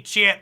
chat.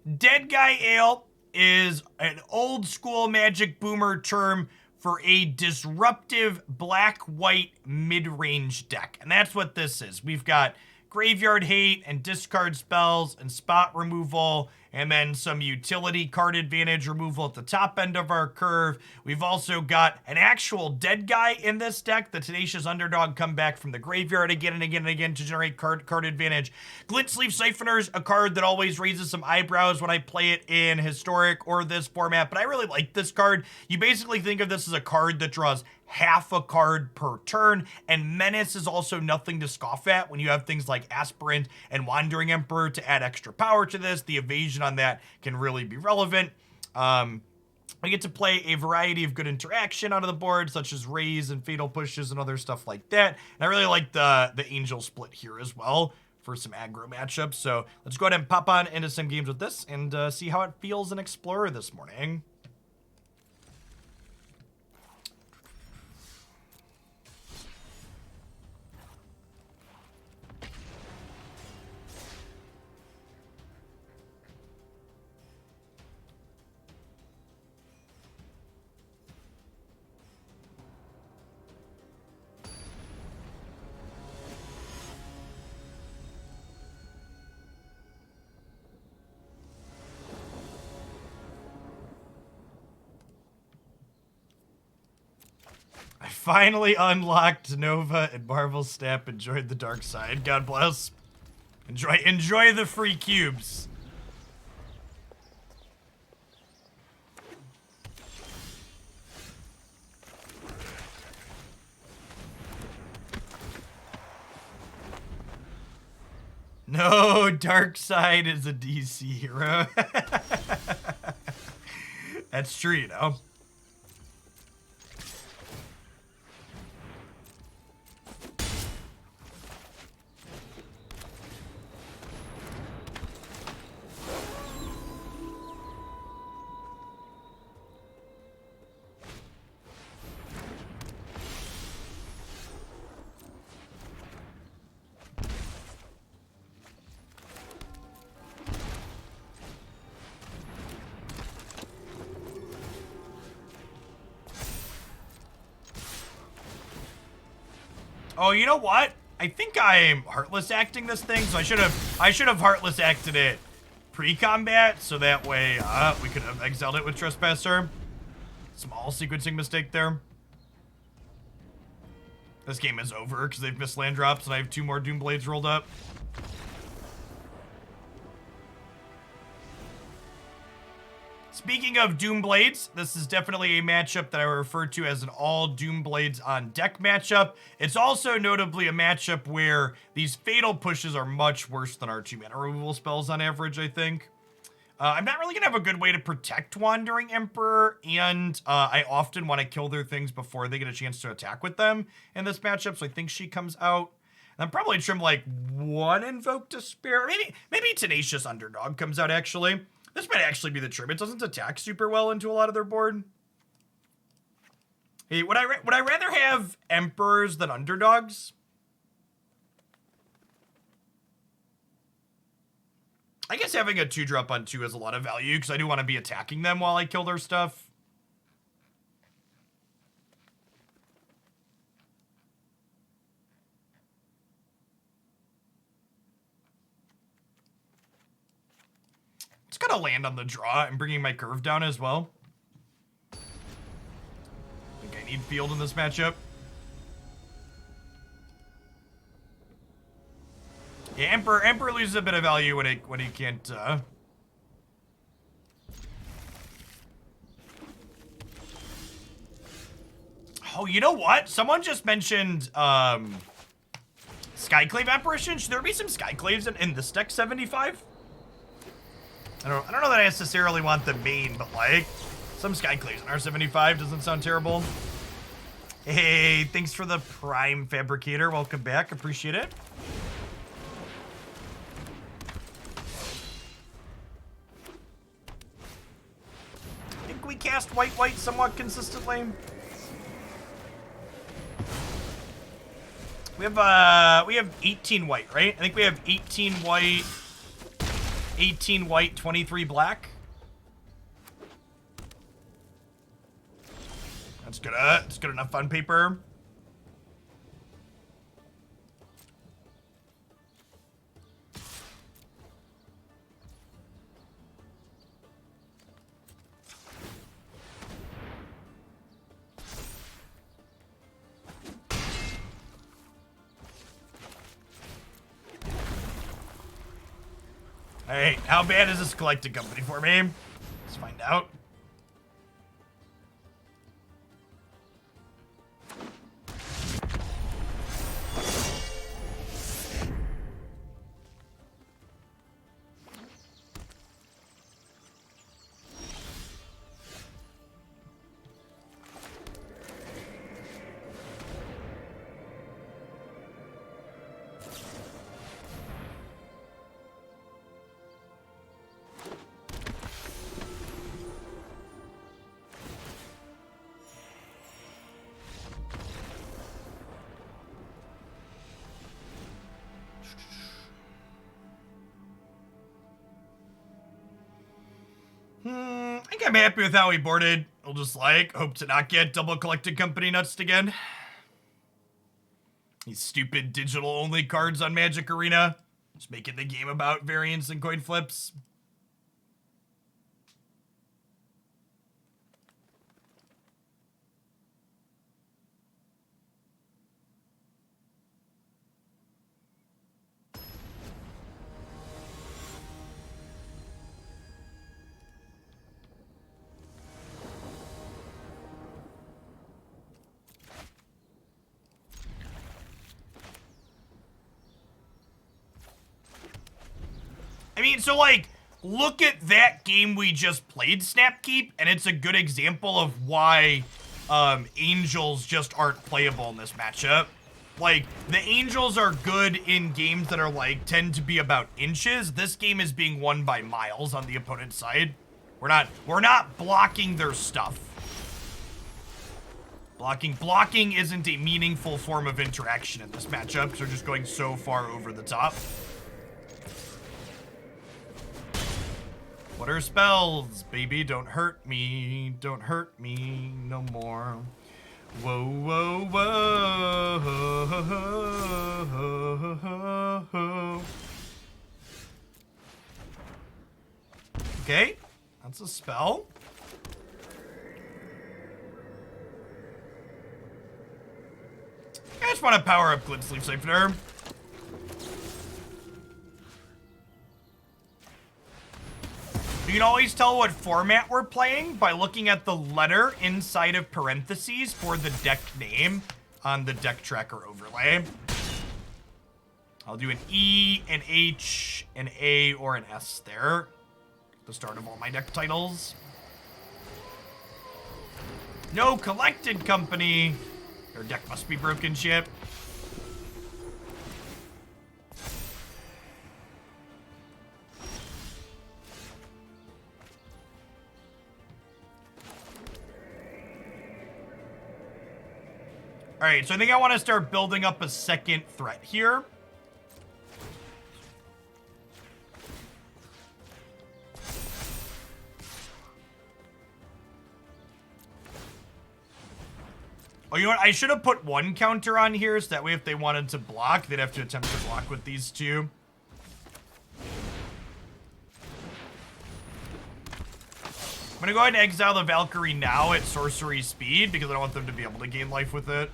Deadguy Ale is an old school Magic Boomer term for a disruptive black-white mid-range deck. And that's what this is. We've got Graveyard Hate and discard spells and spot removal, and then some utility card advantage removal at the top end of our curve. We've also got an actual Deadguy in this deck, the Tenacious Underdog, come back from the graveyard again and again and again to generate card advantage. Glint-Sleeve Siphoner is a card that always raises some eyebrows when I play it in Historic or this format, but I really like this card. You basically think of this as a card that draws half a card per turn, and Menace is also nothing to scoff at when you have things like Aspirant and Wandering Emperor to add extra power to this. The evasion on that can really be relevant. We get to play a variety of good interaction out of the board, such as Rays and Fatal Pushes and other stuff like that. And I really like the Angel split here as well for some aggro matchups. So let's go ahead and pop on into some games with this and see how it feels in Explorer this morning. I finally unlocked Nova and Marvel's Snap and joined the dark side. God bless. Enjoy the free cubes. No, Darkseid is a DC hero. That's true, you know. Oh, you know what? I think I'm Heartless Acting this thing, so I should have Heartless Acted it pre-combat, so that way we could have exiled it with Trespasser. Small sequencing mistake there. This game is over because they've missed land drops and I have 2 more Doomblades rolled up. Speaking of Doomblades, this is definitely a matchup that I refer to as an all Doomblades on deck matchup. It's also notably a matchup where these Fatal Pushes are much worse than our 2 mana removal spells on average, I think. I'm not really going to have a good way to protect Wandering Emperor, and I often want to kill their things before they get a chance to attack with them in this matchup, so I think she comes out. And I'm probably trim like 1 Invoke Despair. Maybe Tenacious Underdog comes out, actually. This might actually be the trim. It doesn't attack super well into a lot of their board. Hey, would I rather have Emperors than Underdogs? I guess having a 2-drop on 2 has a lot of value because I do want to be attacking them while I kill their stuff. It's gonna land on the draw and bringing my curve down as well. I think I need field in this matchup. Yeah, Emperor loses a bit of value when he can't. Oh, you know what? Someone just mentioned Skyclave Apparition. Should there be some Skyclaves in this deck 75? I don't know that I necessarily want the main, but like some Skyclaves in R75 doesn't sound terrible. Hey, thanks for the Prime Fabricator. Welcome back. Appreciate it. I think we cast white somewhat consistently. We have 18 white, right? I think we have 18 white. 18 white, 23 black. That's good. It's good enough on paper. Hey, how bad is this collecting company for me? Let's find out. I think I'm happy with how he boarded. I'll just hope to not get double collected company nuts again. These stupid digital only cards on Magic Arena. Just making the game about variants and coin flips. I mean, so look at that game we just played, Snapkeep, and it's a good example of why Angels just aren't playable in this matchup. The Angels are good in games that are tend to be about inches. This game is being won by miles on the opponent's side. We're not blocking their stuff. Blocking isn't a meaningful form of interaction in this matchup, because they're just going so far over the top. What are spells? Baby, don't hurt me. Don't hurt me no more. Whoa, whoa, whoa. Okay, that's a spell. I just want to power up Glint-Sleeve Siphoner. You can always tell what format we're playing by looking at the letter inside of parentheses for the deck name on the deck tracker overlay. I'll do an E, an H, an A, or an S there. The start of all my deck titles. No collected company. Your deck must be broken shit. All right, so I think I want to start building up a second threat here. Oh, you know what? I should have put one counter on here, so that way if they wanted to block, they'd have to attempt to block with these two. I'm gonna go ahead and exile the Valkyrie now at sorcery speed, because I don't want them to be able to gain life with it.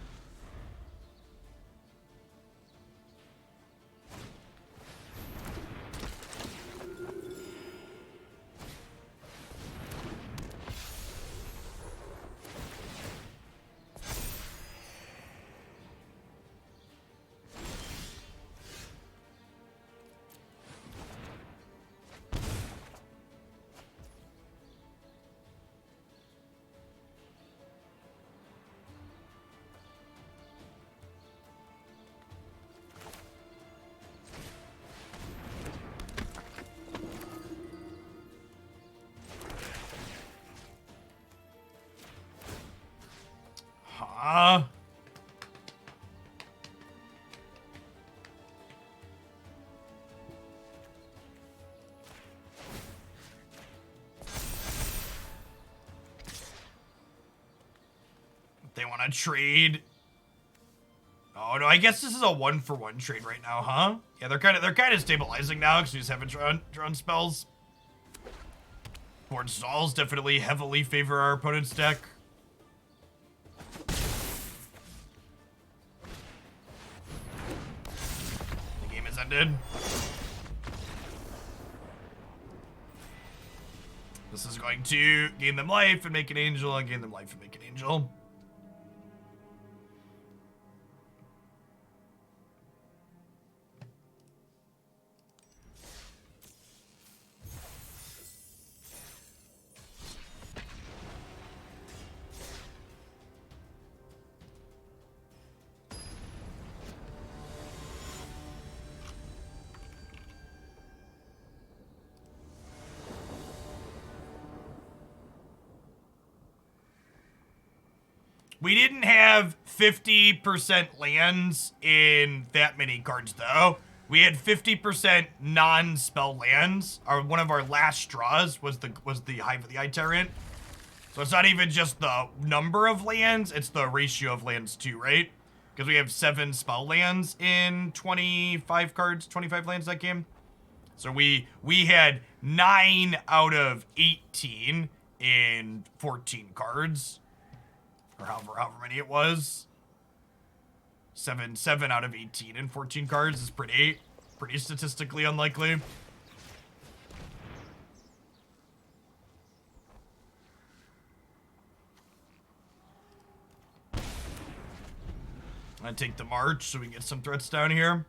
They want to trade. Oh no, I guess this is a 1-for-1 trade right now, huh? Yeah, they're kind of stabilizing now because we just haven't drawn spells. Board stalls definitely heavily favor our opponent's deck. The game is ended. This is going to gain them life and make an angel, and gain them life and make an angel. We didn't have 50% lands in that many cards, though. We had 50% non-spell lands. One of our last draws was the Hive of the Eye Tyrant. So it's not even just the number of lands, it's the ratio of lands too, right? Because we have 7 spell lands in 25 cards, 25 lands that game. So we had 9 out of 18 in 14 cards. Or however many it was. 7 out of 18 in 14 cards is pretty statistically unlikely. I'm gonna take the march so we can get some threats down here.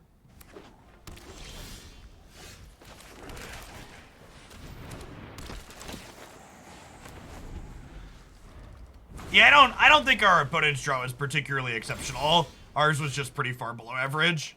Yeah, I don't think our opponent's draw is particularly exceptional. Ours was just pretty far below average.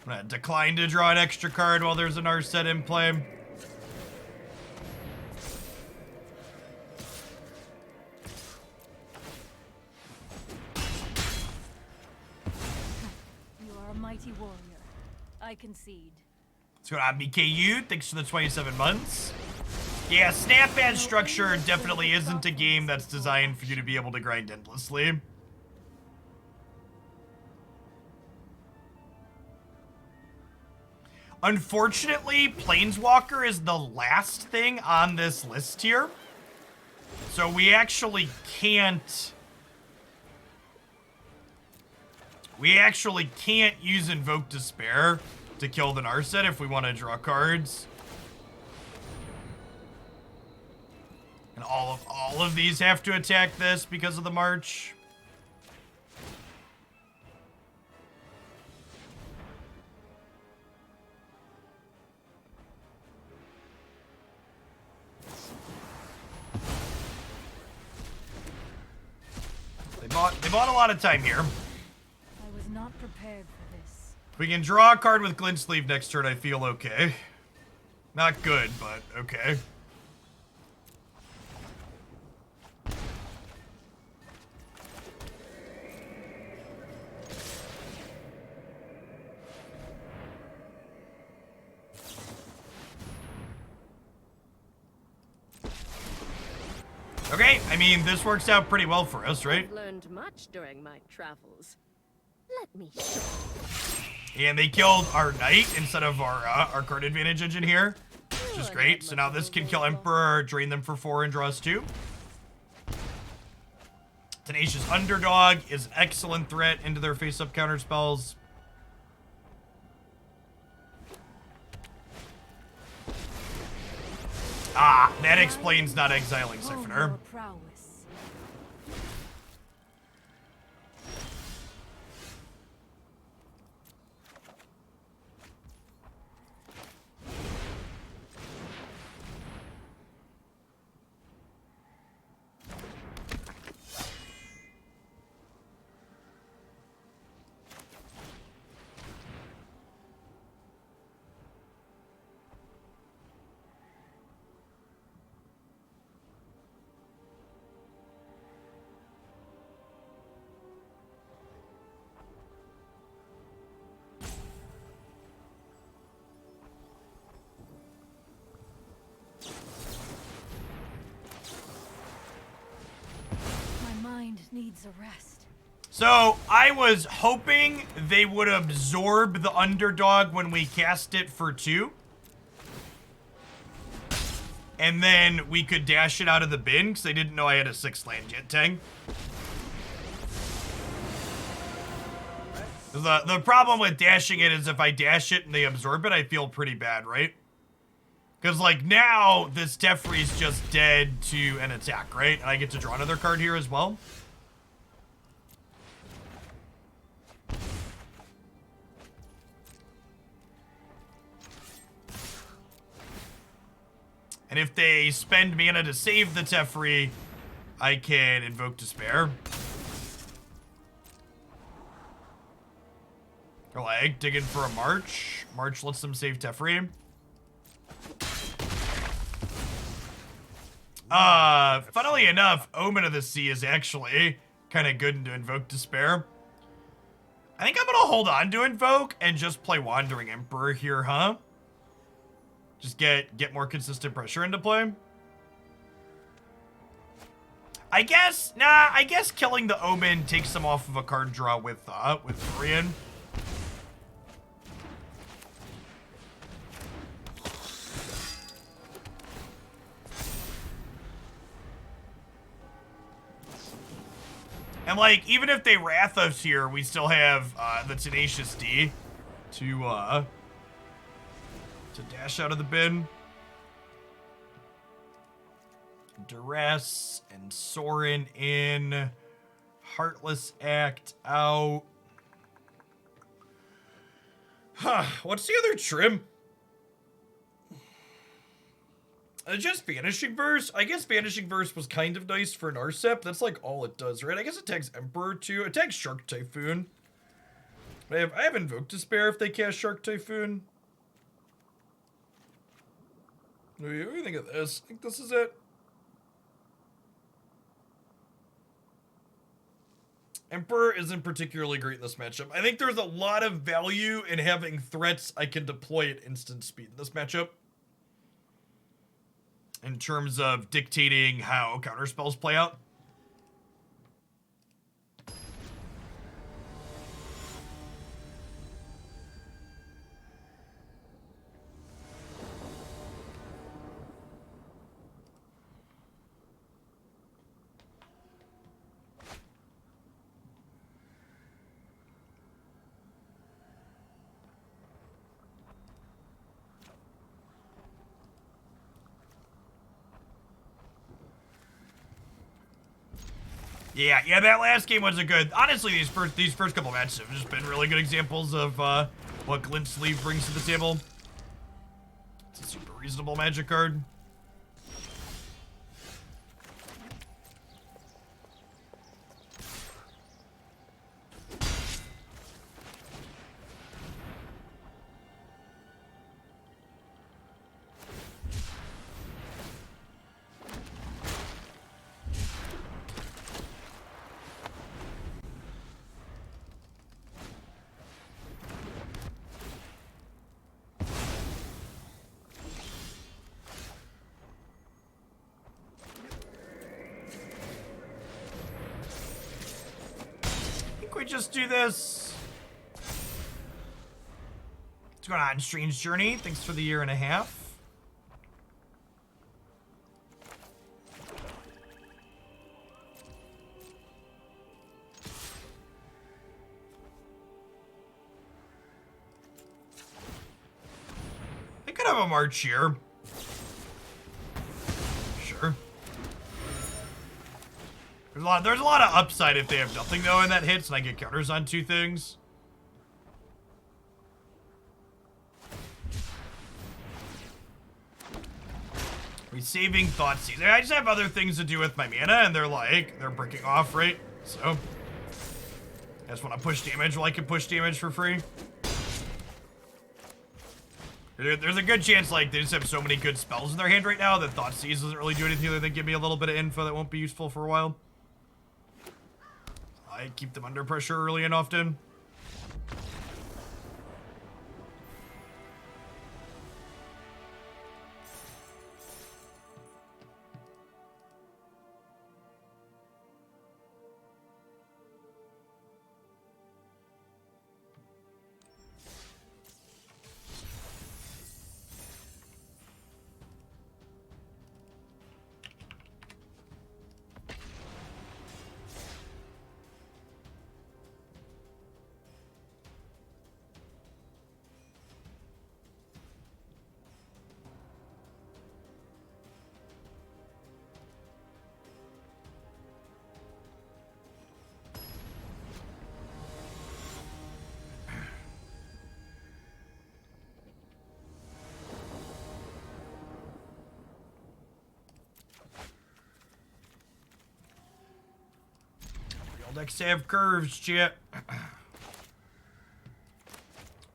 I'm gonna decline to draw an extra card while there's an Narset in play. You are a mighty warrior. I concede. Let's go to BKU. Thanks for the 27 months. Yeah, Snapback Structure definitely isn't a game that's designed for you to be able to grind endlessly. Unfortunately, Planeswalker is the last thing on this list here. So we actually can't... use Invoke Despair to kill the Narset if we want to draw cards. And all of these have to attack this because of the march. They bought a lot of time here. I was not prepared for this. If we can draw a card with Glint-Sleeve next turn, I feel okay. Not good, but okay. Okay, I mean, this works out pretty well for us, right? I've learned much during my travels. Let me show And they killed our knight instead of our card advantage engine here, which is great. So now this can kill Emperor, drain them for 4 and draw us 2. Tenacious Underdog is an excellent threat into their face-up counter spells. Ah, that explains not exiling Siphoner. needs a rest. So, I was hoping they would absorb the underdog when we cast it for 2. And then we could dash it out of the bin, because I didn't know I had a 6-land yet, Tang. The problem with dashing it is if I dash it and they absorb it, I feel pretty bad, right? Because, like, now this Teferi's just dead to an attack, right? And I get to draw another card here as well. And if they spend mana to save the Teferi, I can Invoke Despair. Or like, dig in for a March. March lets them save Teferi. Funnily enough, Omen of the Sea is actually kind of good to Invoke Despair. I think I'm gonna hold on to Invoke and just play Wandering Emperor here, huh? Just get more consistent pressure into play. I guess killing the Omen takes them off of a card draw with Korean. And like, even if they Wrath us here, we still have the Tenacious D to dash out of the bin. Duress and Sorin in. Heartless Act out. Huh, what's the other trim? Just Vanishing Verse? I guess Vanishing Verse was kind of nice for Narset. That's like all it does, right? I guess it tags Emperor too. It tags Shark Typhoon. I have Invoke Despair if they cast Shark Typhoon. What do you think of this? I think this is it. Emperor isn't particularly great in this matchup. I think there's a lot of value in having threats I can deploy at instant speed in this matchup. In terms of dictating how counterspells play out. Yeah, that last game was a good. Honestly, these first couple matches have just been really good examples of what Glint-Sleeve brings to the table. It's a super reasonable Magic card. Just do this. What's going on, Strange Journey? Thanks for the 1.5 years. I could have a March here. Sure. There's a lot of upside if they have nothing though and that hits and I get counters on 2 things. Are we saving Thoughtseize? I just have other things to do with my mana and they're breaking off, right? So I just want to push damage while I can push damage for free. There's a good chance like they just have so many good spells in their hand right now that Thoughtseize doesn't really do anything other than give me a little bit of info that won't be useful for a while. I keep them under pressure early and often. All decks have curves, chat.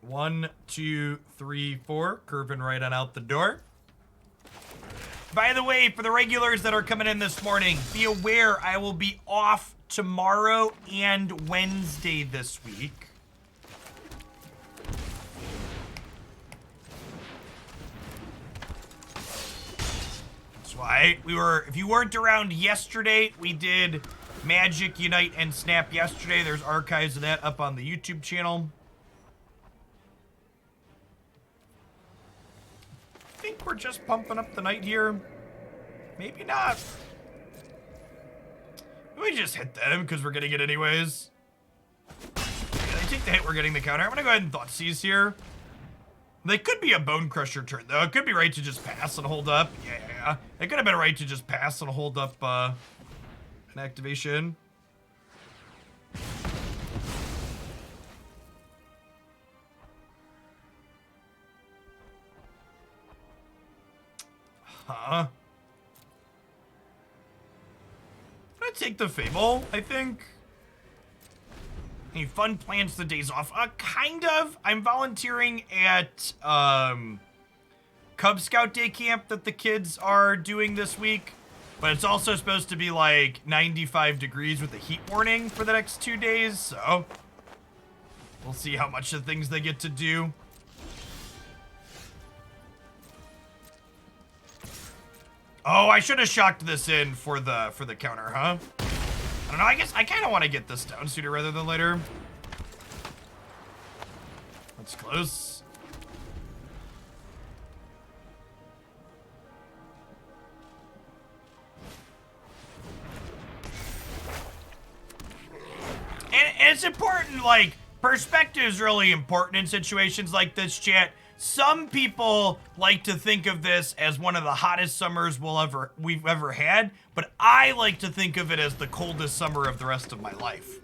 1, 2, 3, 4. Curving right on out the door. By the way, for the regulars that are coming in this morning, be aware I will be off tomorrow and Wednesday this week. That's why if you weren't around yesterday, we did Magic, Unite, and Snap yesterday. There's archives of that up on the YouTube channel. I think we're just pumping up the night here. Maybe not. We just hit them because we're getting it anyways. I take the hit, we're getting the counter. I'm gonna go ahead and Thoughtseize here. They could be a Bone Crusher turn though. It could be right to just pass and hold up. Yeah. It could have been right to just pass and hold up an activation. Huh? I'm gonna take the Fable, I think. Any fun plans for the days off? Kind of. I'm volunteering at Cub Scout Day Camp that the kids are doing this week. But it's also supposed to be like 95 degrees with a heat warning for the next 2 days, so we'll see how much of things they get to do. Oh, I should have shocked this in for the counter, huh? I don't know, I guess I kind of want to get this down sooner rather than later. That's close. And it's important, like, perspective is really important in situations like this, chat. Some people like to think of this as one of the hottest summers we've ever had, but I like to think of it as the coldest summer of the rest of my life.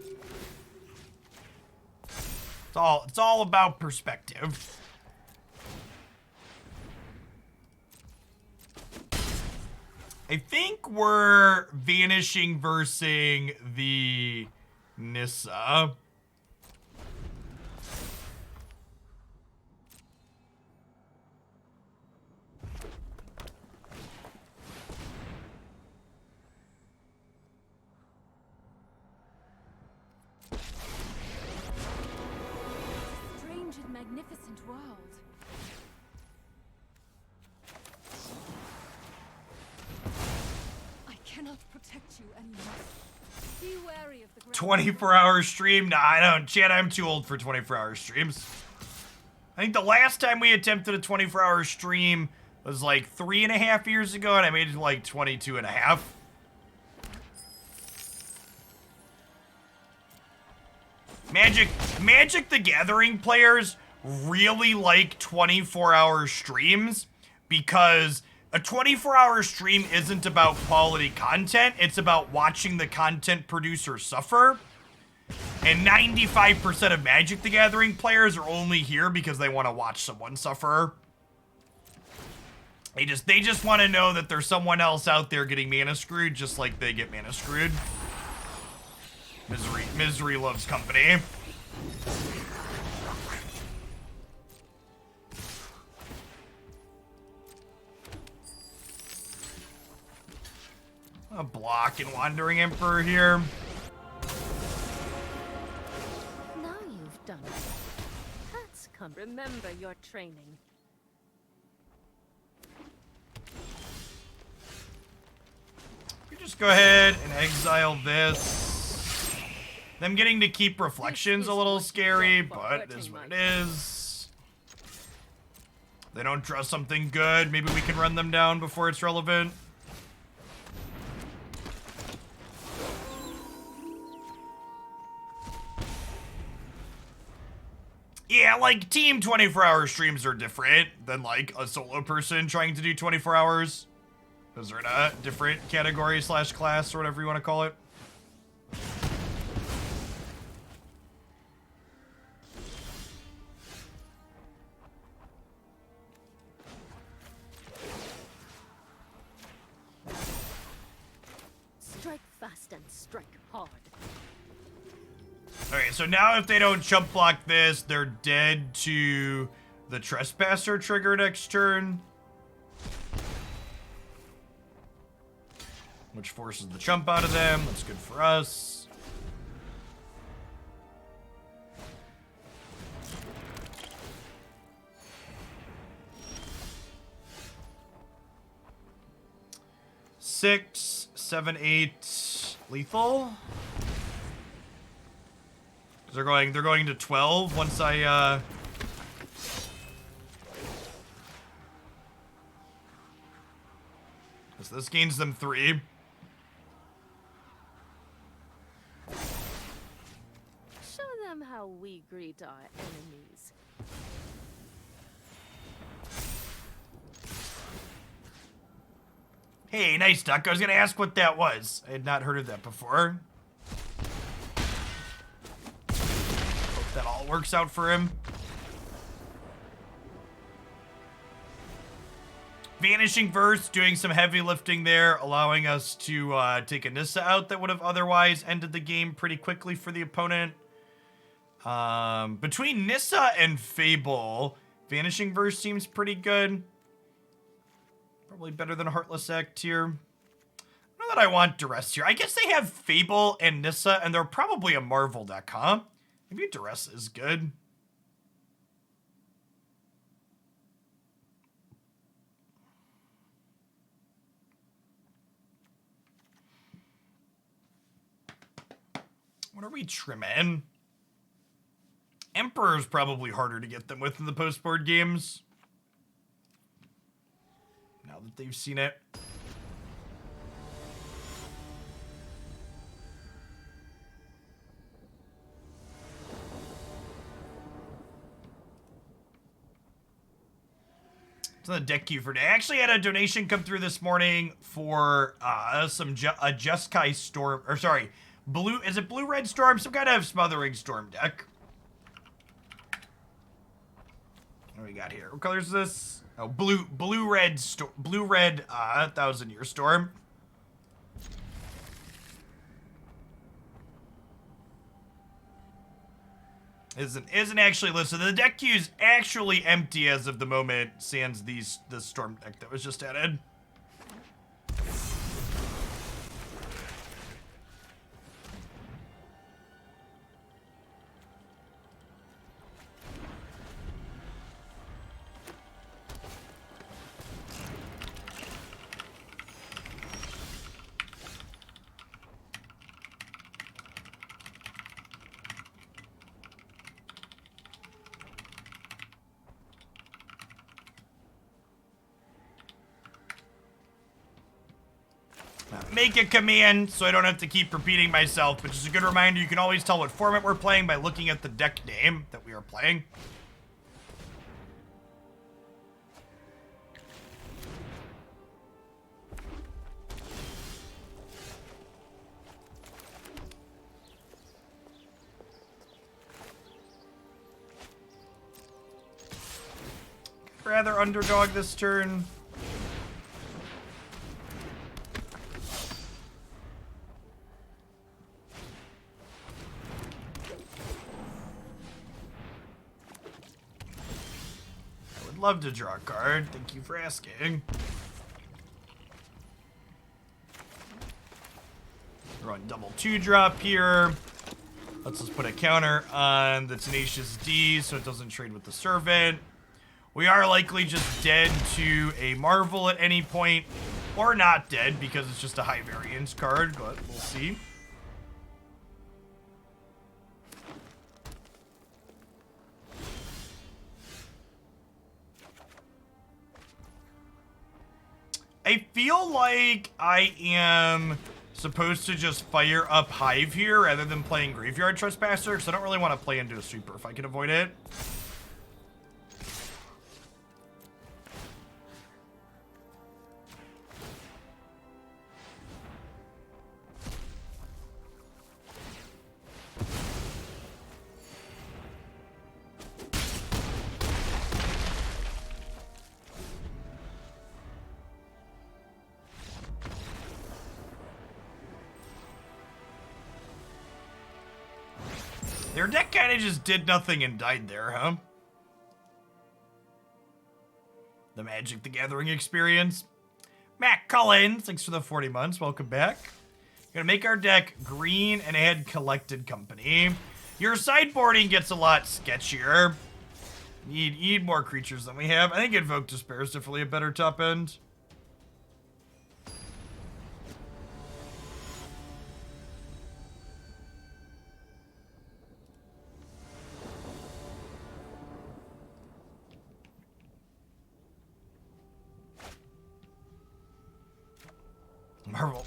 It's all about perspective. I think we're Vanishing Versing the Nissa. Strange and magnificent world. I cannot protect you anymore. Be wary of the ground. 24-hour stream? Nah, I don't. Chat, I'm too old for 24-hour streams. I think the last time we attempted a 24-hour stream was like 3.5 years ago, and I made it like 22.5. Magic the Gathering players really like 24-hour streams because a 24-hour stream isn't about quality content, it's about watching the content producer suffer. And 95% of Magic the Gathering players are only here because they want to watch someone suffer. They just want to know that there's someone else out there getting mana screwed just like they get mana screwed. Misery loves company. A block and Wandering Emperor here. Now you've done it. That's come. Remember your training. You just go ahead and exile this. Them getting to keep Reflections a little scary, but it is what it is. They don't draw something good. Maybe we can run them down before it's relevant. Yeah, like, team 24-hour streams are different than, like, a solo person trying to do 24 hours. Those are in a different category / class or whatever you want to call it. Strike fast and strike hard. Okay, so now if they don't chump block this, they're dead to the Trespasser trigger next turn. Which forces the chump out of them. That's good for us. Six, 7, 8, lethal. They're going to 12 once I so this gains them 3. Show them how we greet our enemies. Hey, nice duck. I was gonna ask what that was. I had not heard of that before. Hope that all works out for him. Vanishing Verse doing some heavy lifting there, allowing us to take a Nissa out that would have otherwise ended the game pretty quickly for the opponent. Between Nissa and Fable, Vanishing Verse seems pretty good. Probably better than a Heartless Act here. I don't know that I want Duress here. I guess they have Fable and Nissa, and they're probably a Marvel deck, huh? Maybe Duress is good. What are we trimming? Emperor's probably harder to get them with in the post-board games. Now that they've seen it. It's on the deck queue for today. I actually had a donation come through this morning for a Jeskai Storm, or sorry, is it Blue-Red Storm? Some kind of Smothering Storm deck. What do we got here? What color is this? Oh, blue-red 1,000-Year Storm. Isn't actually listed. The deck queue is actually empty as of the moment, sans the Storm deck that was just added. Make a command so I don't have to keep repeating myself, but just a good reminder, you can always tell what format we're playing by looking at the deck name that we are playing. Rather underdog this turn. Love to draw a card. Thank you for asking. We're on double 2-drop here. Let's just put a counter on the Tenacious D so it doesn't trade with the Servant. We are likely just dead to a Marvel at any point, or not dead because it's just a high variance card, but we'll see. I feel like I am supposed to just fire up Hive here rather than playing Graveyard Trespasser, because I don't really want to play into a sweeper if I can avoid it. Their deck kind of just did nothing and died there, huh? The Magic the Gathering experience. Matt Cullen, thanks for the 40 months. Welcome back. Gonna make our deck green and add Collected Company. Your sideboarding gets a lot sketchier. Need more creatures than we have. I think Invoke Despair is definitely a better top end.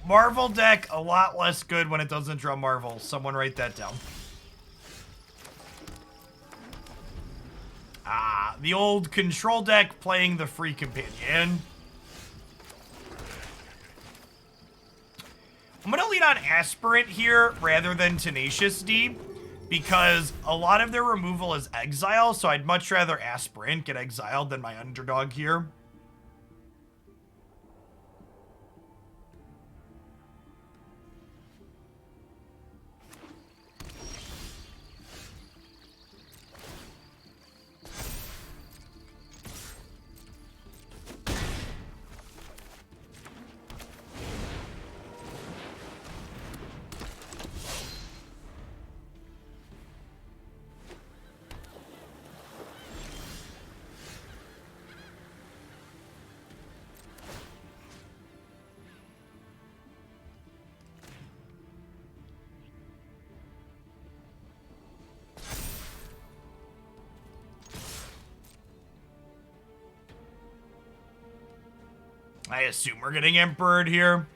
Marvel deck, a lot less good when it doesn't draw Marvel. Someone write that down. The old control deck playing the free companion. I'm gonna lean on Aspirant here rather than Tenacious D because a lot of their removal is exile, so I'd much rather Aspirant get exiled than my underdog here. I assume we're getting Emperor here.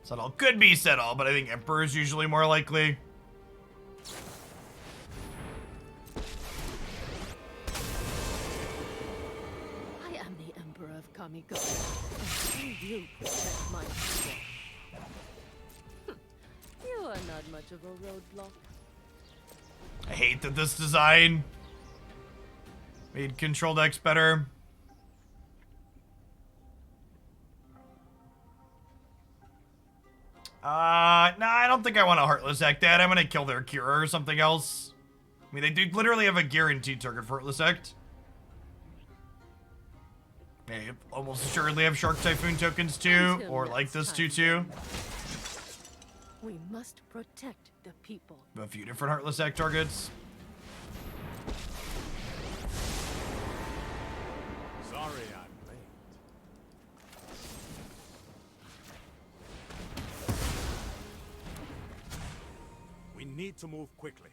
Settle could be Settle, but I think Emperor is usually more likely. I am the Emperor of Kamigo, and you protect my people. You are not much of a roadblock. I hate that this design made control decks better. No, I don't think I want to Heartless Act that. I'm gonna kill their Cure or something else. I mean, they do literally have a guaranteed target for Heartless Act. They almost assuredly have Shark Typhoon tokens too, or like this too. We must protect the people. A few different Heartless Act targets. Sorry I'm late. We need to move quickly.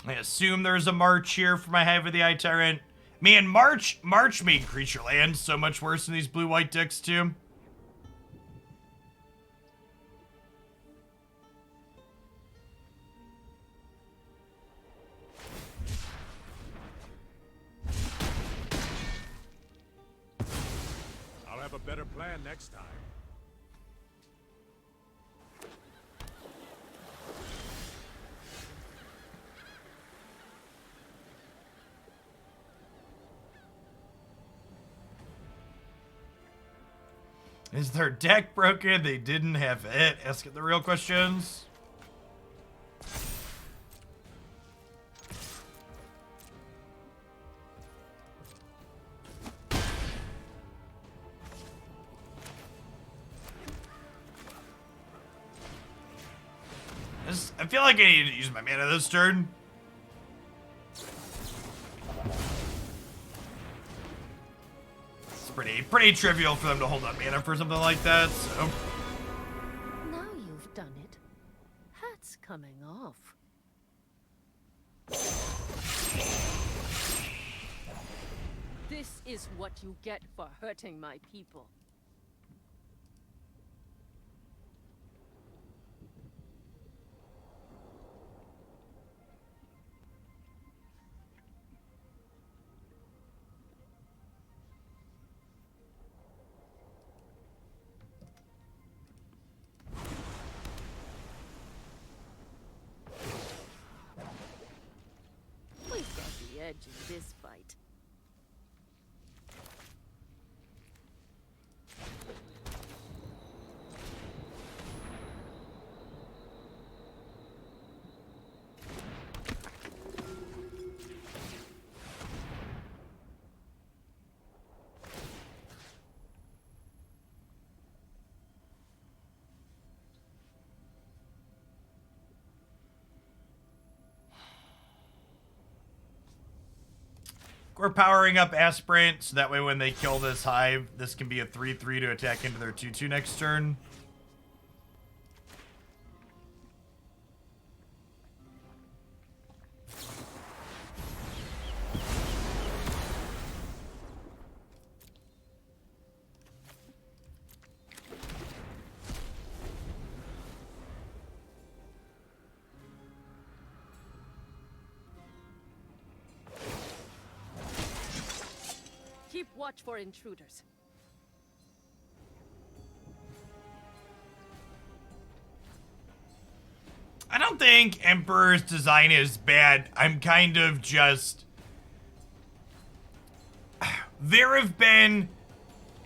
I assume there's a March here for my Hive of the Eye Tyrant. Man, March made creature land so much worse in these blue-white decks too. I'll have a better plan next time. Is their deck broken? They didn't have it. Asking the real questions. I feel like I need to use my mana this turn. Pretty trivial for them to hold up mana for something like that, so. Now you've done it. Hat's coming off. This is what you get for hurting my people. edge in this fight. We're powering up Aspirant, so that way when they kill this Hive, this can be a 3/3 to attack into their 2/2 next turn. Keep watch for intruders. I don't think Emperor's design is bad. I'm kind of just... There have been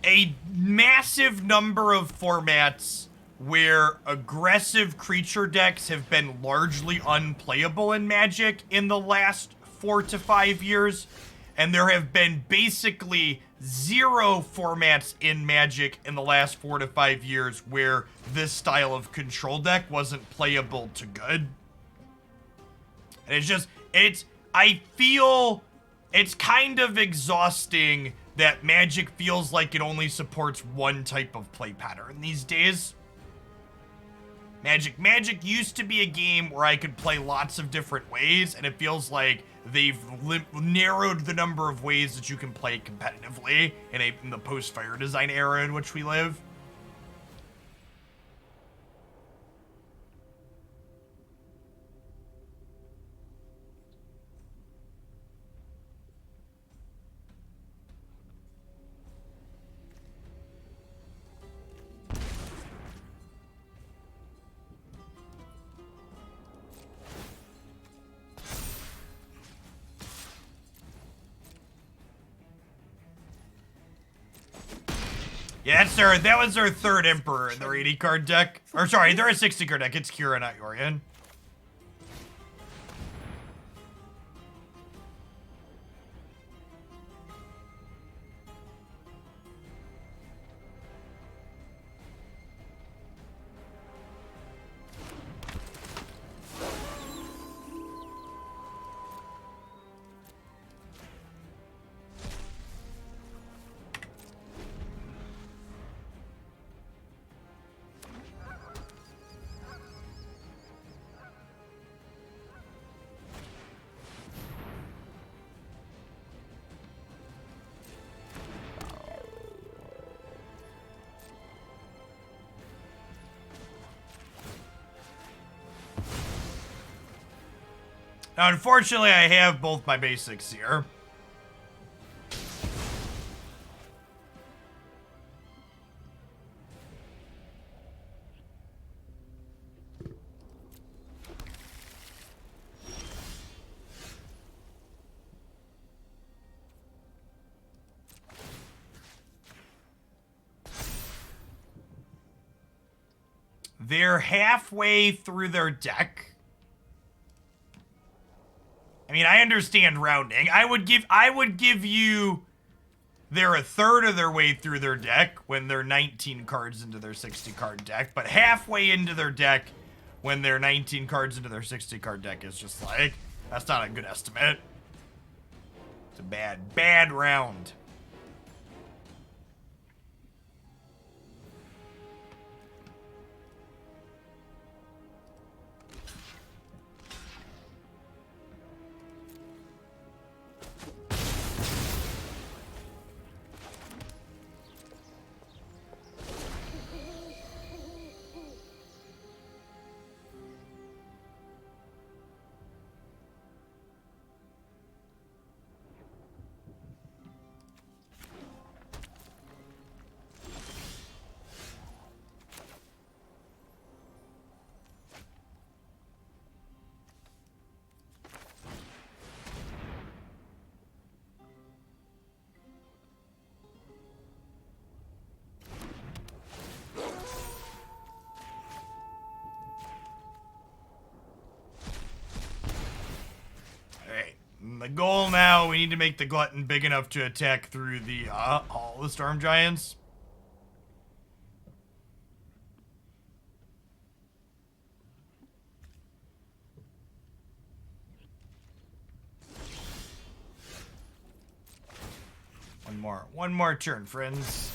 a massive number of formats where aggressive creature decks have been largely unplayable in Magic in the last 4 to 5 years. And there have been basically 0 formats in Magic in the last 4 to 5 years where this style of control deck wasn't playable to good. And it's just, I feel it's kind of exhausting that Magic feels like it only supports one type of play pattern these days. Magic used to be a game where I could play lots of different ways, and it feels like they've narrowed the number of ways that you can play competitively in the post-Fire Design era in which we live. Yeah, that was their third Emperor in their 80 card deck. Or sorry, they're a 60 card deck. It's Kira, not Yorion. Now, unfortunately, I have both my basics here. They're halfway through their deck. I mean, I understand rounding. I would give you they're a third of their way through their deck when they're 19 cards into their 60 card deck, but halfway into their deck when they're 19 cards into their 60 card deck is just like, that's not a good estimate. It's a bad round. the goal now, we need to make the Glutton big enough to attack through the, all the Storm Giants. One more turn, friends.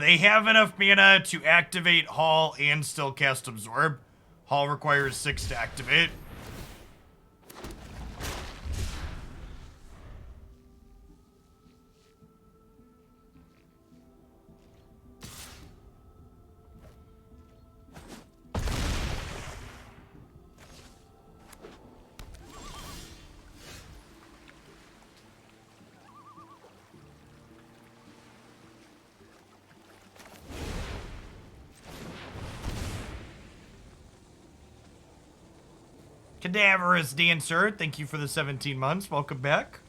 They have enough mana to activate Hall and still cast Absorb. Hall requires 6 to activate. Cadaverous Dancer, thank you for the 17 months. Welcome back.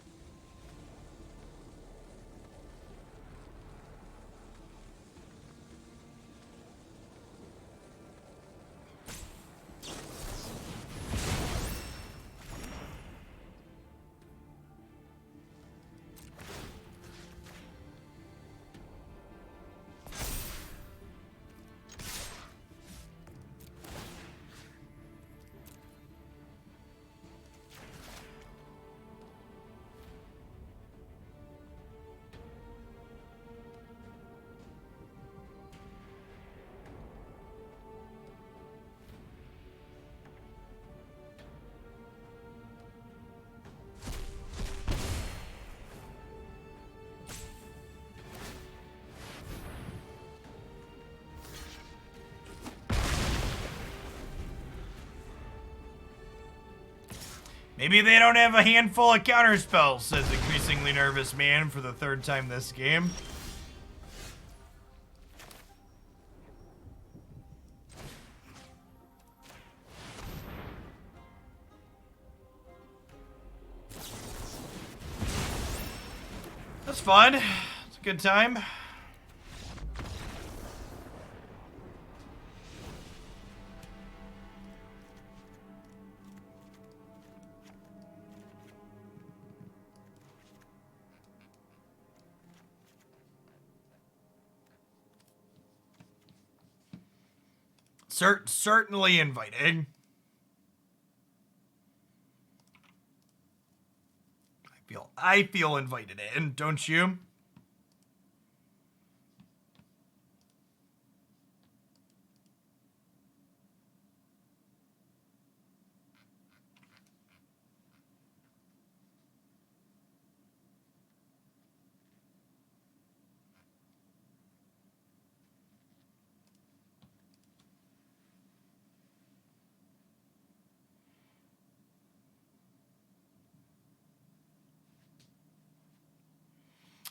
Maybe they don't have a handful of counterspells, says increasingly nervous man for the 3rd time this game. That's fun. It's a good time. Certainly inviting. I feel invited in, don't you?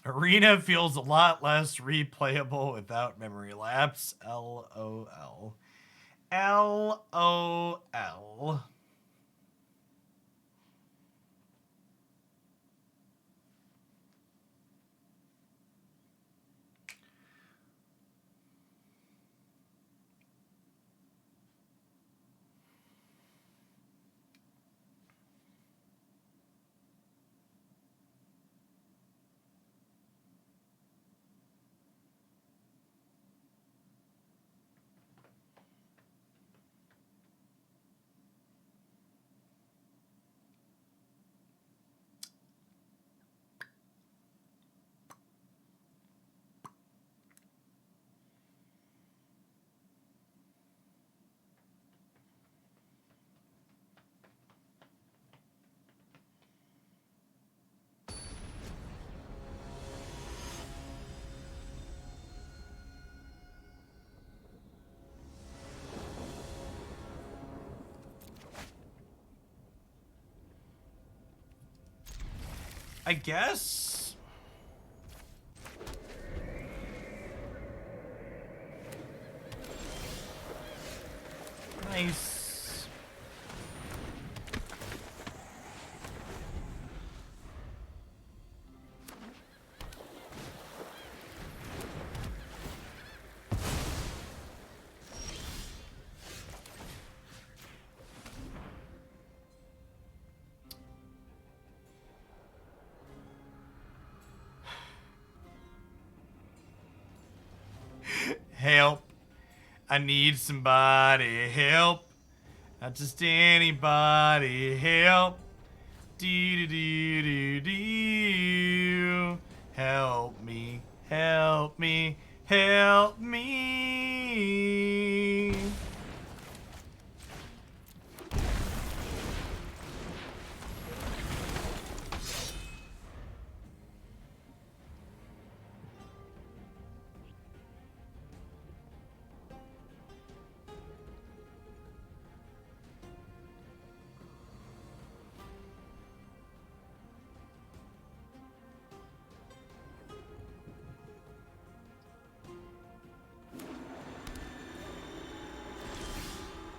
Arena feels a lot less replayable without memory lapse. LOL. LOL. I guess. Nice. help. I need somebody help. Not just anybody help. Dee-dee-dee-dee-dee. Help me, help me, help me.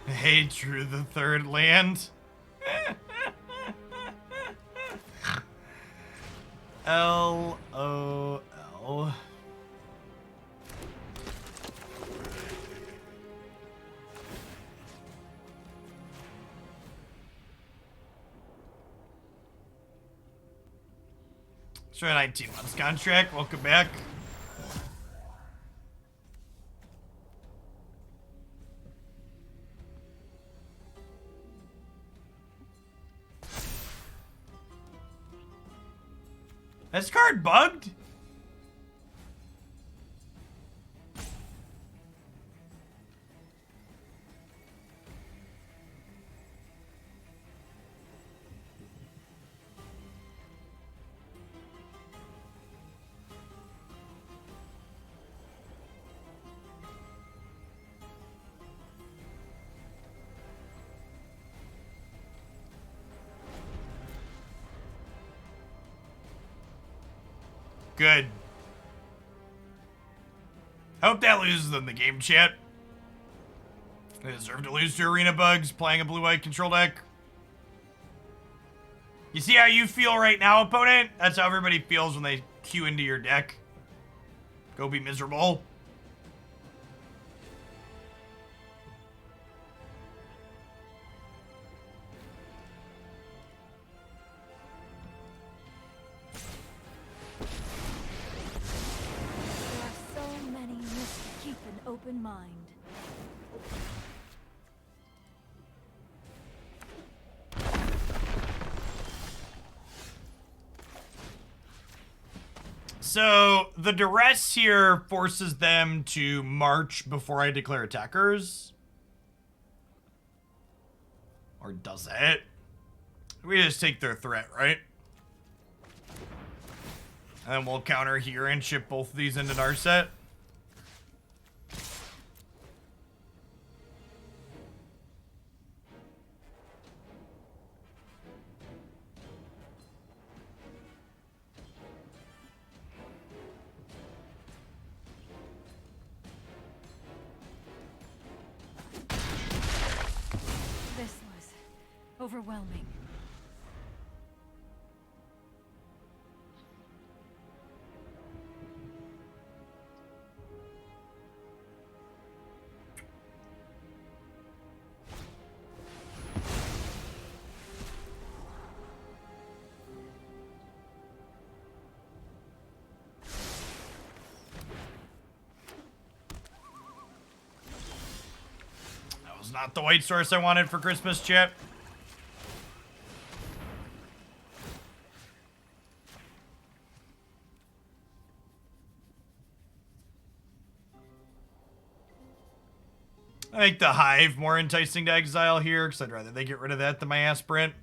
Hey, Drew the Third Land. LOL. Let's try a 19 months contract. Welcome back. This card bugged? Good. Hope that loses in the game, chat. They deserve to lose to Arena Bugs playing a blue-white control deck. You see how you feel right now, opponent? That's how everybody feels when they queue into your deck. Go be miserable. Open mind. So the duress here forces them to march before I declare attackers. Or does it? We just take their threat, right? And then we'll counter here and ship both of these into Narset. Overwhelming. That was not the white source I wanted for Christmas, chat. I make the Hive more enticing to exile here, because I'd rather they get rid of that than my Aspirant.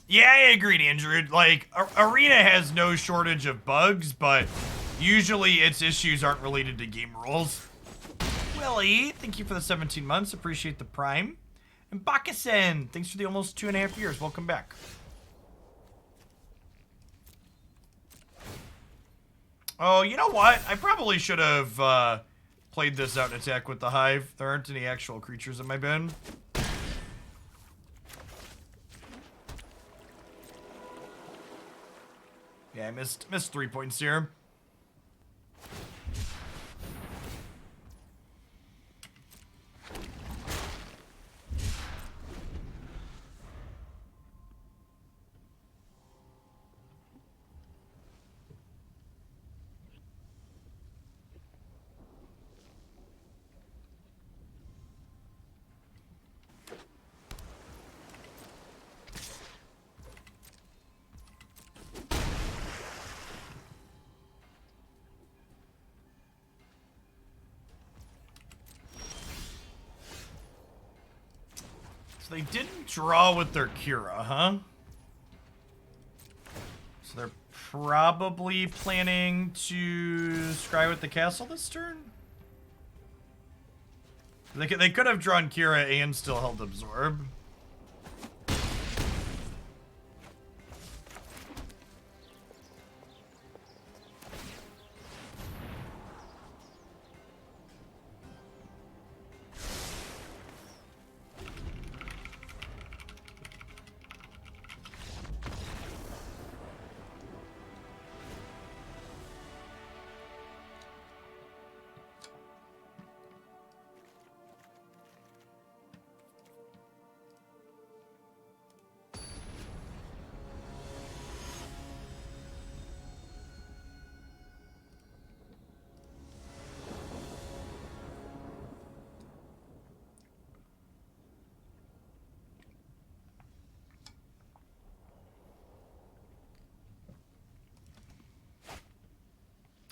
Yeah, I agree, Andrew. Like, Arena has no shortage of bugs, but usually its issues aren't related to game rules. Willie, thank you for the 17 months. Appreciate the Prime. And Bakusen, thanks for the almost 2.5 years. Welcome back. Oh, you know what? I probably should have played this out in attack with the Hive. There aren't any actual creatures in my bin. Yeah, I missed 3 points here. So they didn't draw with their Kira, huh? So they're probably planning to scry with the castle this turn? They could have drawn Kira and still held Absorb.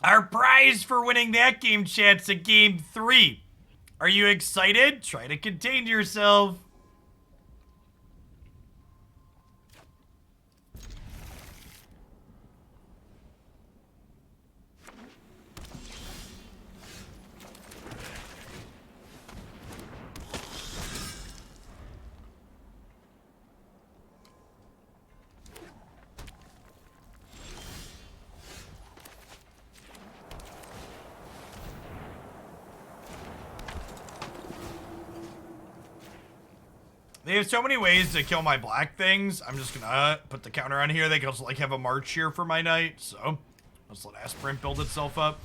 Our prize for winning that game, chat's a game 3. Are you excited? Try to contain yourself. They have so many ways to kill my black things. I'm just gonna put the counter on here. They can also like have a march here for my knight. So let's let Aspirant build itself up.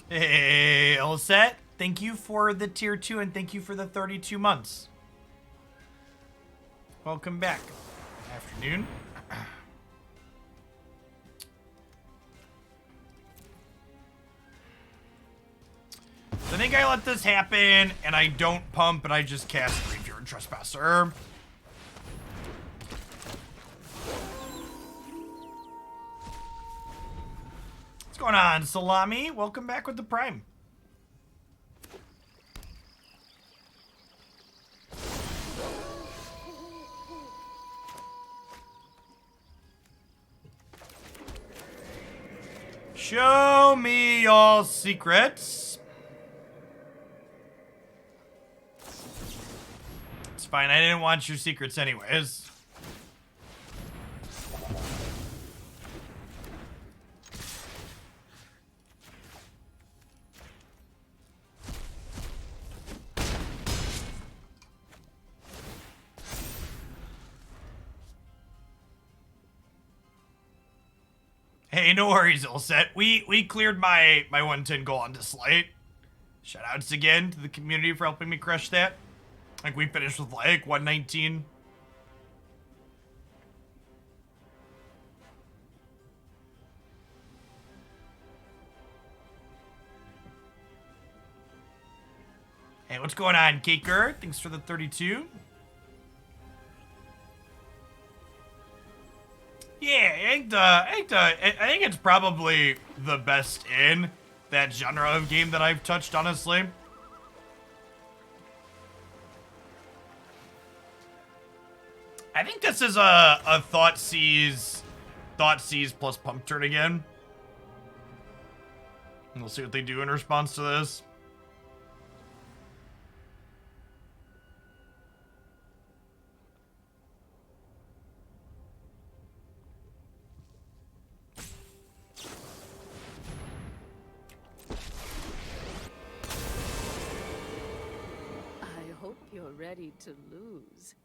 Hey, all set. Thank you for the tier 2 and thank you for the 32 months. Welcome back. Afternoon. So I think I let this happen and I don't pump and I just cast Graveyard Trespasser. What's going on, Salami? Welcome back with the Prime. Show me your secrets. It's fine, I didn't want your secrets anyways. Hey, no worries, Ilset. We cleared my 110 goal on this light. Shoutouts again to the community for helping me crush that. Like, we finished with, like, 119. Hey, what's going on, Caker? Thanks for the 32. Yeah, I think it's probably the best in that genre of game that I've touched, honestly. I think this is a Thoughtseize plus Pump Turn again. And we'll see what they do in response to this. You're ready to lose.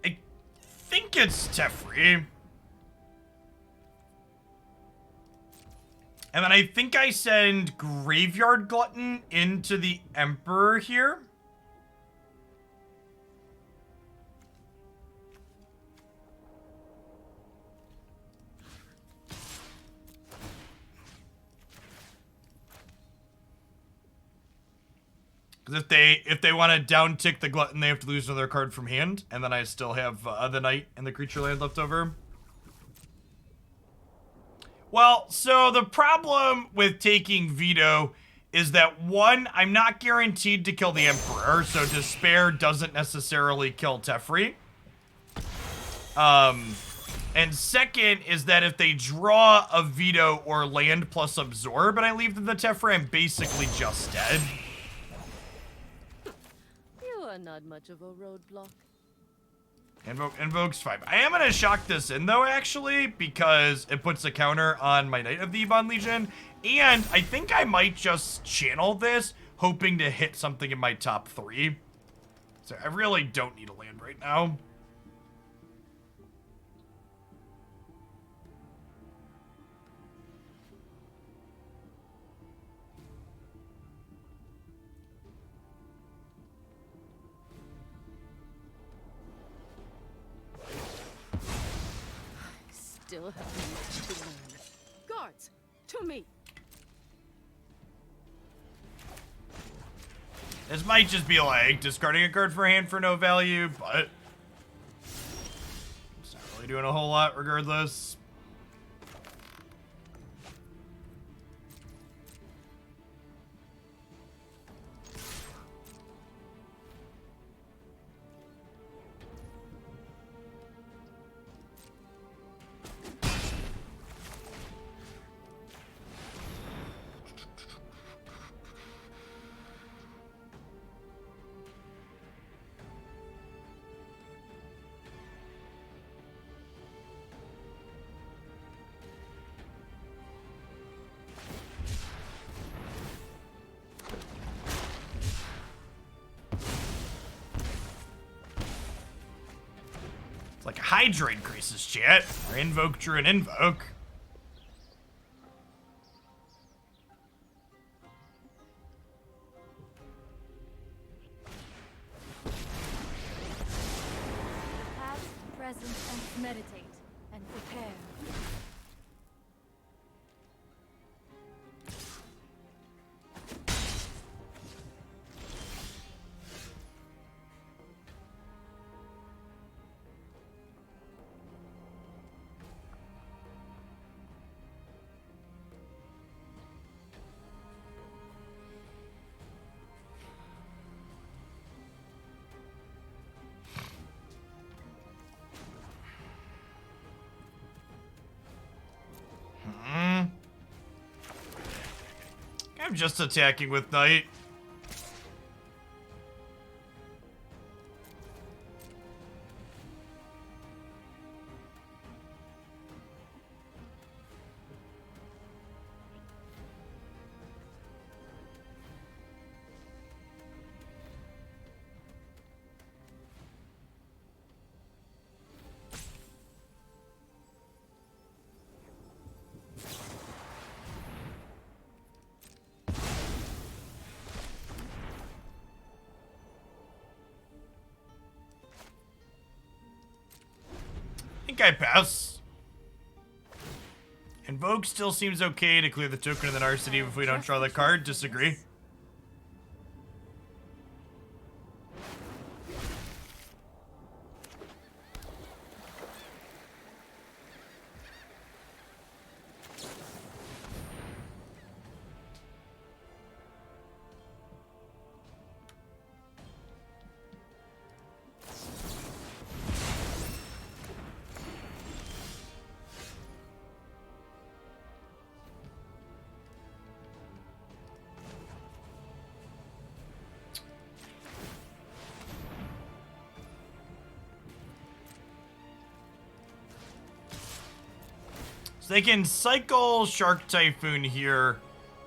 I think it's Teferi. And then I think I send Graveyard Glutton into the Emperor here. Because if they want to downtick the Glutton, they have to lose another card from hand, and then I still have the Knight and the creature land left over. Well, so the problem with taking Veto is that, one, I'm not guaranteed to kill the Emperor, so Despair doesn't necessarily kill Teferi. And second is that if they draw a Veto or land plus Absorb and I leave them the Teferi, I'm basically just dead. You are not much of a roadblock. Invoke's fine. I am gonna shock this in though, actually, because it puts a counter on my Knight of the Ebon Legion, and I think I might just channel this, hoping to hit something in my top 3. So I really don't need a land right now. Still have much to learn. Guards, to me. This might just be like discarding a card for hand for no value, but it's not really doing a whole lot regardless. Like a Hydra increases, chat. Or Invoke drew an Invoke. Past, present, and meditate, and prepare. I'm just attacking with Knight. I think I pass. Invoke still seems okay to clear the token and then Arcity if we don't draw the card. Disagree. So they can cycle Shark Typhoon here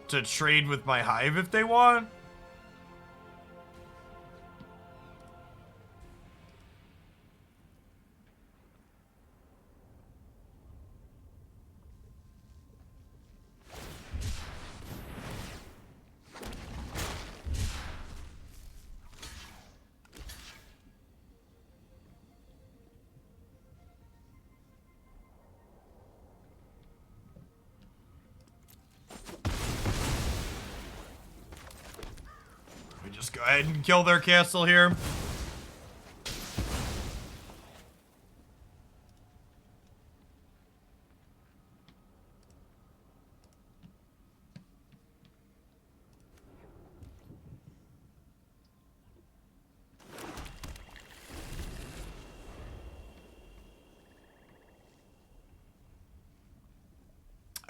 to trade with my Hive if they want. Go ahead and kill their castle here.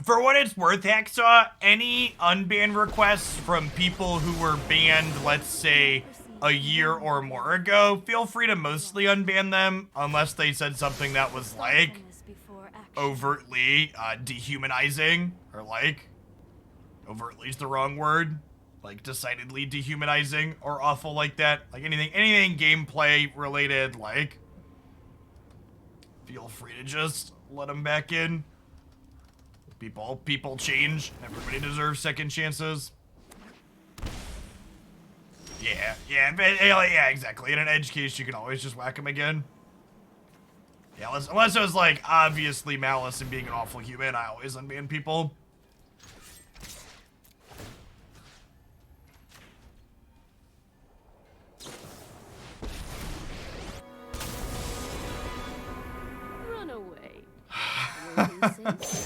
For what it's worth, Hacksaw, any unban requests from people who were banned, let's say, a year or more ago, feel free to mostly unban them, unless they said something that was, like, overtly dehumanizing, or, like, overtly is the wrong word, like, decidedly dehumanizing or awful like that. Like, anything gameplay related, like, feel free to just let them back in. People change. Everybody deserves second chances. Yeah, exactly. In an edge case, you can always just whack them again. Yeah, unless it was, like, obviously malice and being an awful human, I always unban people. Run away. Will you say?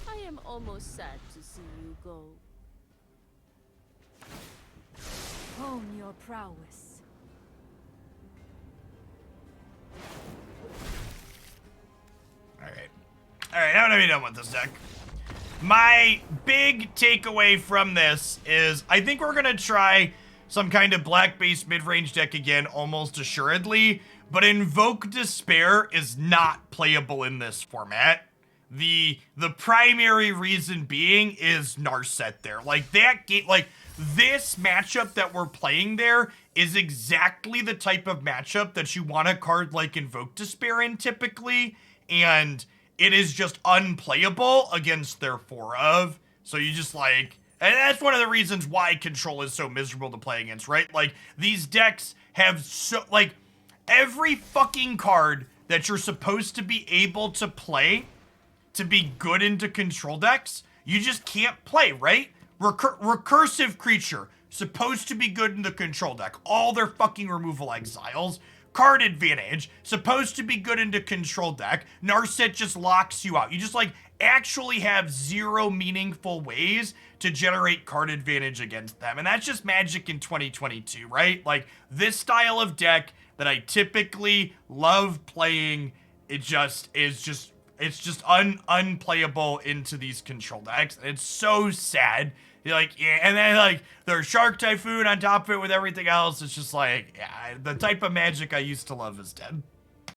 I am almost sad to see you go. Hone your prowess. Alright, I'm gonna be done with this deck. My big takeaway from this is I think we're gonna try some kind of black-based mid-range deck again, almost assuredly, but Invoke Despair is not playable in this format. The primary reason being is Narset there. Like, that game, like, this matchup that we're playing there is exactly the type of matchup that you want a card like Invoke Despair in typically, and it is just unplayable against their 4-of. So you just, like, and that's one of the reasons why Control is so miserable to play against, right? Like, these decks have so, like, every fucking card that you're supposed to be able to play to be good into Control decks, you just can't play, right? Recursive creature, supposed to be good in the Control deck. All their fucking removal exiles. Card advantage, supposed to be good into Control deck. Narset just locks you out. You just, like, actually have zero meaningful ways to generate card advantage against them. And that's just Magic in 2022, right? Like, this style of deck that I typically love playing, it's just unplayable into these Control decks. And it's so sad. You're like, yeah, and then, like, there's Shark Typhoon on top of it with everything else. It's just like, yeah, the type of Magic I used to love is dead.